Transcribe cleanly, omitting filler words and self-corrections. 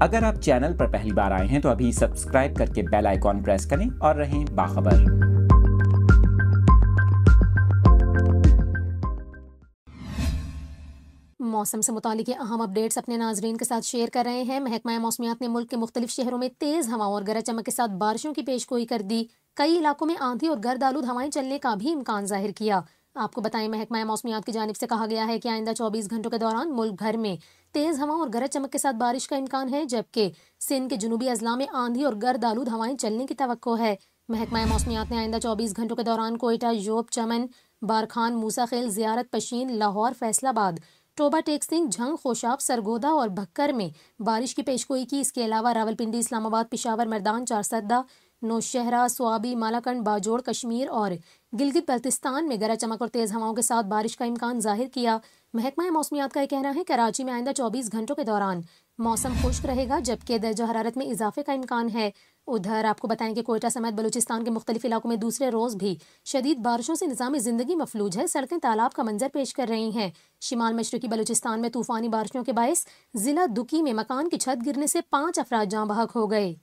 اگر آپ چینل پر پہلی بار آئے ہیں تو ابھی سبسکرائب کر کے بیل آئیکن پریس کریں اور رہیں باخبر۔ موسم سے متعلق اہم اپڈیٹس اپنے ناظرین کے ساتھ شیئر کر رہے ہیں۔ محکمہ موسمیات نے ملک کے مختلف شہروں میں تیز ہواؤں اور گرج چمک کے ساتھ بارشوں کی پیشگوئی کر دی۔ کئی علاقوں میں آندھی اور گرد آلود ہوائیں چلنے کا بھی امکان ظاہر کیا۔ آپ کو بتائیں، محکمہ موسمیات کی جانب سے کہا گیا ہے کہ آئندہ 24 گھنٹوں کے دوران ملک بھر میں تیز ہواؤں اور گرج چمک کے ساتھ بارش کا امکان ہے، جبکہ سندھ کے جنوبی اضلاع میں آندھی اور گرد آلود ہوائیں چلنے کی توقع ہے۔ محکمہ موسمیات نے آئندہ 24 گھنٹوں کے دوران کوئٹہ، یوب، چمن، بارکھان، موسیٰ خیل، زیارت، پشین، لاہور، فیصل آباد، ٹوبہ ٹیک سنگھ، جھنگ، خوشاب، سرگودا اور بھکر میں بارش کی پیشگوئی کی۔ اس کے علاوہ راولپنڈی، اسلام آباد، پشاور، مردان، چارسدہ، نوشہرہ، سوابی، مالاکنڈ، باجوڑ، کشمیر اور گلگت بلتستان میں گرج چمک اور تیز ہواؤں کے ساتھ بارش کا امکان ظاہر کیا۔ محکمہ موسمیات کا یہ کہنا ہے کہ کراچی میں آئندہ 24 گھنٹوں کے دوران موسم خشک رہے گا، جبکہ درجہ حرارت میں اضافے کا امکان ہے۔ ادھر آپ کو بتائیں کہ کوئٹہ سمیت بلوچستان کے مختلف علاقوں میں دوسرے روز بھی شدید بارشوں سے نظام زندگی مفلوج ہے۔ سڑکیں تالاب کا منظر پیش کر رہی ہیں۔ شمال مشرقی بلوچستان میں طوفانی بارشوں کے باعث ضلع دکی میں مکان کی چھت گرنے سے 5 افراد جاں بحق ہو گئے۔